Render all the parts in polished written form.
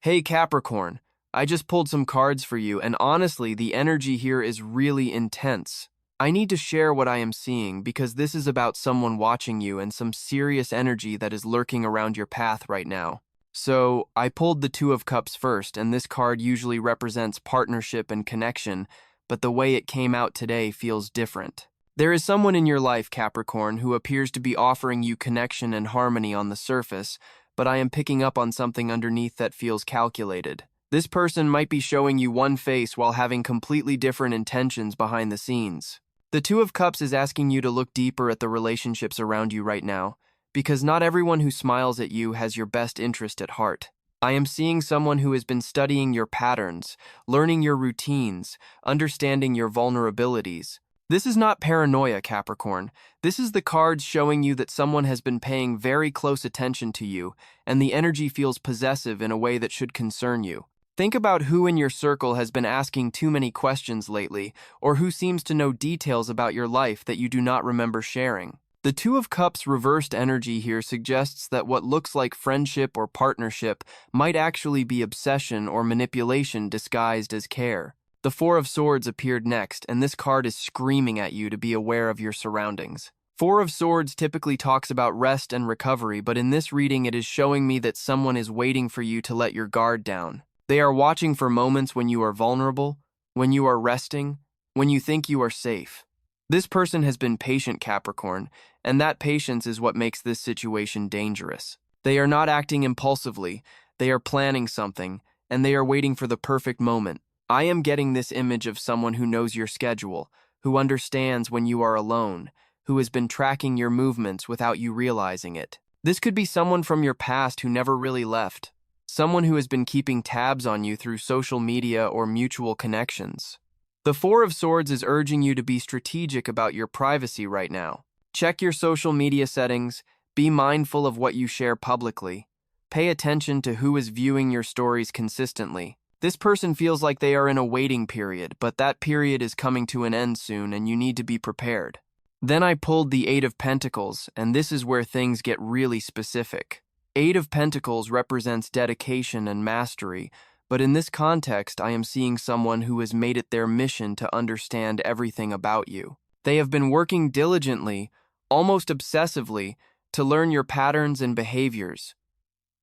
Hey Capricorn, I just pulled some cards for you, and honestly, the energy here is really intense. I need to share what I am seeing because this is about someone watching you and some serious energy that is lurking around your path right now. So, I pulled the Two of Cups first, and this card usually represents partnership and connection, but the way it came out today feels different. There is someone in your life, Capricorn, who appears to be offering you connection and harmony on the surface, but I am picking up on something underneath that feels calculated. This person might be showing you one face while having completely different intentions behind the scenes. The Two of Cups is asking you to look deeper at the relationships around you right now, because not everyone who smiles at you has your best interest at heart. I am seeing someone who has been studying your patterns, learning your routines, understanding your vulnerabilities. This is not paranoia, Capricorn. This is the cards showing you that someone has been paying very close attention to you, and the energy feels possessive in a way that should concern you. Think about who in your circle has been asking too many questions lately, or who seems to know details about your life that you do not remember sharing. The Two of Cups reversed energy here suggests that what looks like friendship or partnership might actually be obsession or manipulation disguised as care. The Four of Swords appeared next, and this card is screaming at you to be aware of your surroundings. Four of Swords typically talks about rest and recovery, but in this reading it is showing me that someone is waiting for you to let your guard down. They are watching for moments when you are vulnerable, when you are resting, when you think you are safe. This person has been patient, Capricorn, and that patience is what makes this situation dangerous. They are not acting impulsively, they are planning something, and they are waiting for the perfect moment. I am getting this image of someone who knows your schedule, who understands when you are alone, who has been tracking your movements without you realizing it. This could be someone from your past who never really left, someone who has been keeping tabs on you through social media or mutual connections. The Four of Swords is urging you to be strategic about your privacy right now. Check your social media settings, be mindful of what you share publicly, pay attention to who is viewing your stories consistently. This person feels like they are in a waiting period, but that period is coming to an end soon and you need to be prepared. Then I pulled the Eight of Pentacles, and this is where things get really specific. Eight of Pentacles represents dedication and mastery, but in this context I am seeing someone who has made it their mission to understand everything about you. They have been working diligently, almost obsessively, to learn your patterns and behaviors.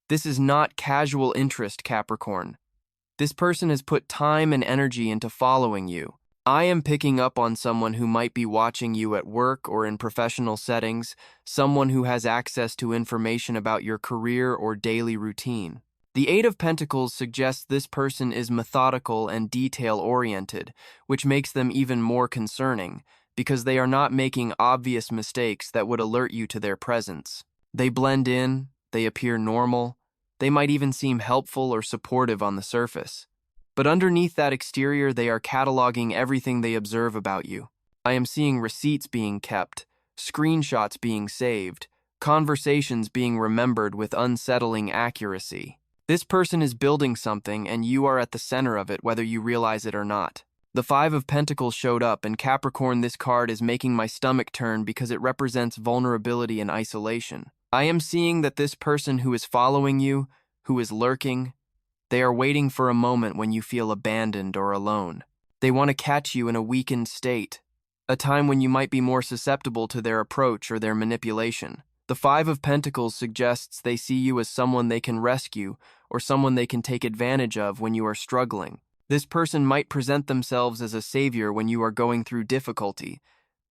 This is not casual interest, Capricorn. This person has put time and energy into following you. I am picking up on someone who might be watching you at work or in professional settings, someone who has access to information about your career or daily routine. The Eight of Pentacles suggests this person is methodical and detail-oriented, which makes them even more concerning, because they are not making obvious mistakes that would alert you to their presence. They blend in, they appear normal, they might even seem helpful or supportive on the surface. But underneath that exterior, they are cataloging everything they observe about you. I am seeing receipts being kept, screenshots being saved, conversations being remembered with unsettling accuracy. This person is building something, and you are at the center of it, whether you realize it or not. The Five of Pentacles showed up, and Capricorn, this card is making my stomach turn because it represents vulnerability and isolation. I am seeing that this person who is following you, who is lurking, they are waiting for a moment when you feel abandoned or alone. They want to catch you in a weakened state, a time when you might be more susceptible to their approach or their manipulation. The Five of Pentacles suggests they see you as someone they can rescue or someone they can take advantage of when you are struggling. This person might present themselves as a savior when you are going through difficulty,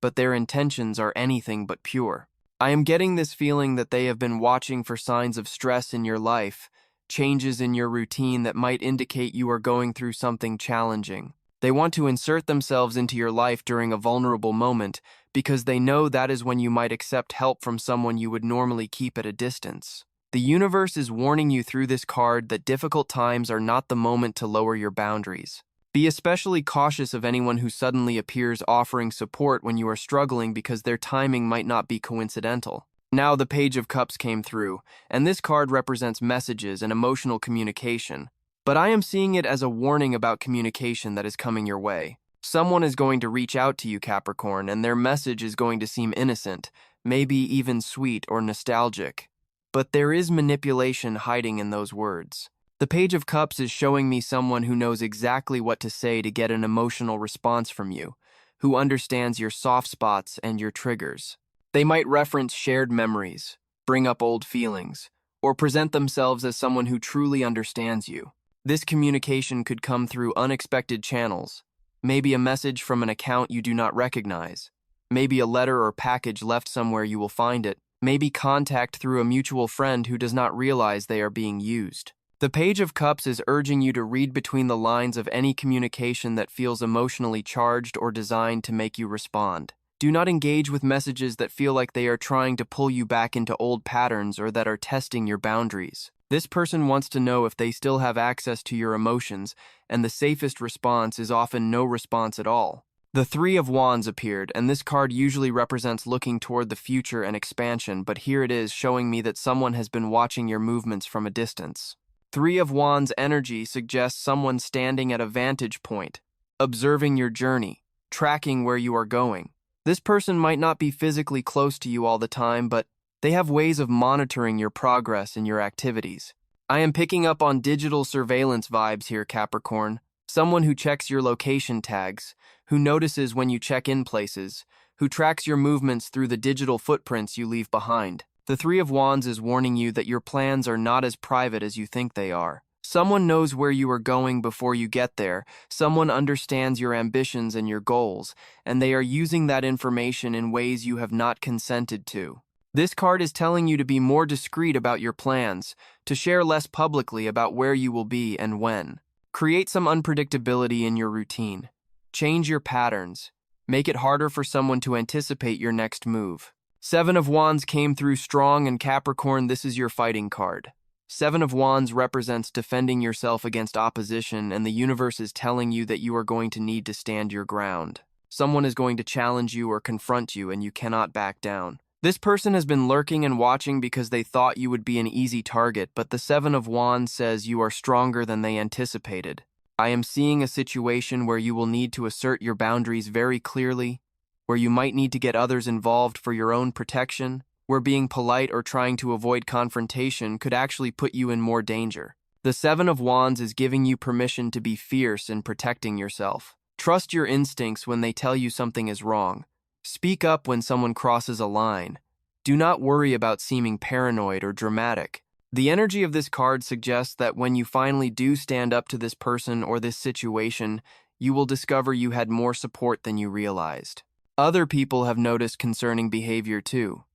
but their intentions are anything but pure. I am getting this feeling that they have been watching for signs of stress in your life, changes in your routine that might indicate you are going through something challenging. They want to insert themselves into your life during a vulnerable moment because they know that is when you might accept help from someone you would normally keep at a distance. The universe is warning you through this card that difficult times are not the moment to lower your boundaries. Be especially cautious of anyone who suddenly appears offering support when you are struggling because their timing might not be coincidental. Now the Page of Cups came through, and this card represents messages and emotional communication. But I am seeing it as a warning about communication that is coming your way. Someone is going to reach out to you, Capricorn, and their message is going to seem innocent, maybe even sweet or nostalgic. But there is manipulation hiding in those words. The Page of Cups is showing me someone who knows exactly what to say to get an emotional response from you, who understands your soft spots and your triggers. They might reference shared memories, bring up old feelings, or present themselves as someone who truly understands you. This communication could come through unexpected channels, maybe a message from an account you do not recognize, maybe a letter or package left somewhere you will find it, maybe contact through a mutual friend who does not realize they are being used. The Page of Cups is urging you to read between the lines of any communication that feels emotionally charged or designed to make you respond. Do not engage with messages that feel like they are trying to pull you back into old patterns or that are testing your boundaries. This person wants to know if they still have access to your emotions, and the safest response is often no response at all. The Three of Wands appeared, and this card usually represents looking toward the future and expansion, but here it is showing me that someone has been watching your movements from a distance. Three of Wands energy suggests someone standing at a vantage point, observing your journey, tracking where you are going. This person might not be physically close to you all the time, but they have ways of monitoring your progress and your activities. I am picking up on digital surveillance vibes here, Capricorn. Someone who checks your location tags, who notices when you check in places, who tracks your movements through the digital footprints you leave behind. The Three of Wands is warning you that your plans are not as private as you think they are. Someone knows where you are going before you get there. Someone understands your ambitions and your goals, and they are using that information in ways you have not consented to. This card is telling you to be more discreet about your plans, to share less publicly about where you will be and when. Create some unpredictability in your routine. Change your patterns. Make it harder for someone to anticipate your next move. Seven of Wands came through strong, and Capricorn, this is your fighting card. Seven of Wands represents defending yourself against opposition, and the universe is telling you that you are going to need to stand your ground. Someone is going to challenge you or confront you, and you cannot back down. This person has been lurking and watching because they thought you would be an easy target, but the Seven of Wands says you are stronger than they anticipated. I am seeing a situation where you will need to assert your boundaries very clearly, where you might need to get others involved for your own protection, where being polite or trying to avoid confrontation could actually put you in more danger. The Seven of Wands is giving you permission to be fierce in protecting yourself. Trust your instincts when they tell you something is wrong. Speak up when someone crosses a line. Do not worry about seeming paranoid or dramatic. The energy of this card suggests that when you finally do stand up to this person or this situation, you will discover you had more support than you realized. Other people have noticed concerning behavior too.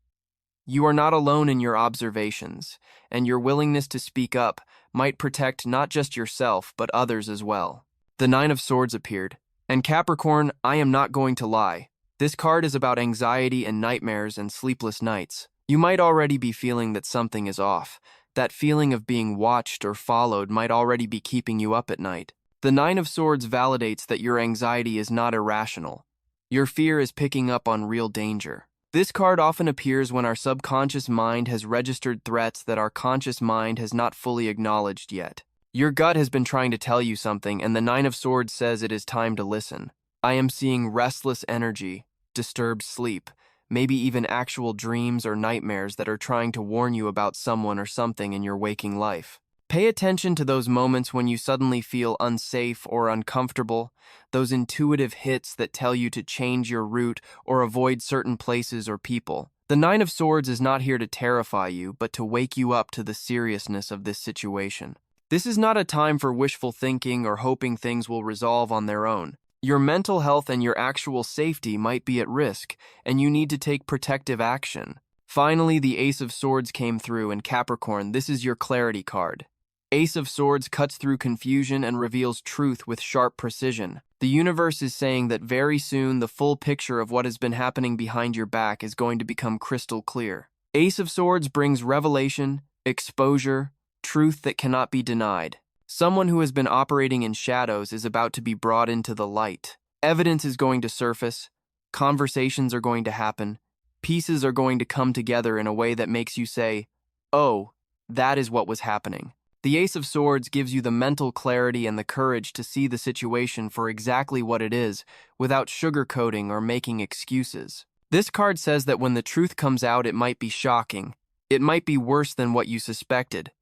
You are not alone in your observations, and your willingness to speak up might protect not just yourself, but others as well. The Nine of Swords appeared, and Capricorn, I am not going to lie. This card is about anxiety and nightmares and sleepless nights. You might already be feeling that something is off. That feeling of being watched or followed might already be keeping you up at night. The Nine of Swords validates that your anxiety is not irrational. Your fear is picking up on real danger. This card often appears when our subconscious mind has registered threats that our conscious mind has not fully acknowledged yet. Your gut has been trying to tell you something, and the Nine of Swords says it is time to listen. I am seeing restless energy, disturbed sleep, maybe even actual dreams or nightmares that are trying to warn you about someone or something in your waking life. Pay attention to those moments when you suddenly feel unsafe or uncomfortable, those intuitive hits that tell you to change your route or avoid certain places or people. The Nine of Swords is not here to terrify you, but to wake you up to the seriousness of this situation. This is not a time for wishful thinking or hoping things will resolve on their own. Your mental health and your actual safety might be at risk, and you need to take protective action. Finally, the Ace of Swords came through, and Capricorn, this is your clarity card. Ace of Swords cuts through confusion and reveals truth with sharp precision. The universe is saying that very soon the full picture of what has been happening behind your back is going to become crystal clear. Ace of Swords brings revelation, exposure, truth that cannot be denied. Someone who has been operating in shadows is about to be brought into the light. Evidence is going to surface, conversations are going to happen, pieces are going to come together in a way that makes you say, "Oh, that is what was happening." The Ace of Swords gives you the mental clarity and the courage to see the situation for exactly what it is, without sugarcoating or making excuses. This card says that when the truth comes out, it might be shocking. It might be worse than what you suspected.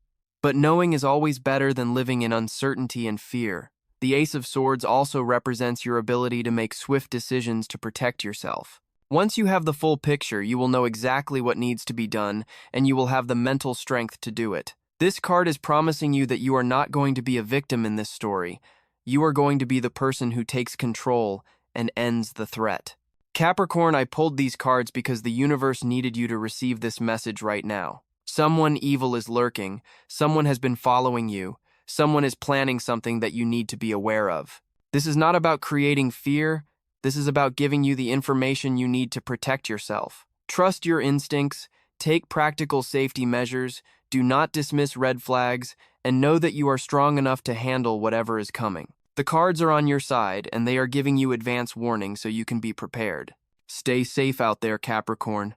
But knowing is always better than living in uncertainty and fear. The Ace of Swords also represents your ability to make swift decisions to protect yourself. Once you have the full picture, you will know exactly what needs to be done, and you will have the mental strength to do it. This card is promising you that you are not going to be a victim in this story. You are going to be the person who takes control and ends the threat. Capricorn, I pulled these cards because the universe needed you to receive this message right now. Someone evil is lurking, someone has been following you, someone is planning something that you need to be aware of. This is not about creating fear, this is about giving you the information you need to protect yourself. Trust your instincts, take practical safety measures, do not dismiss red flags, and know that you are strong enough to handle whatever is coming. The cards are on your side, and they are giving you advance warning so you can be prepared. Stay safe out there, Capricorn.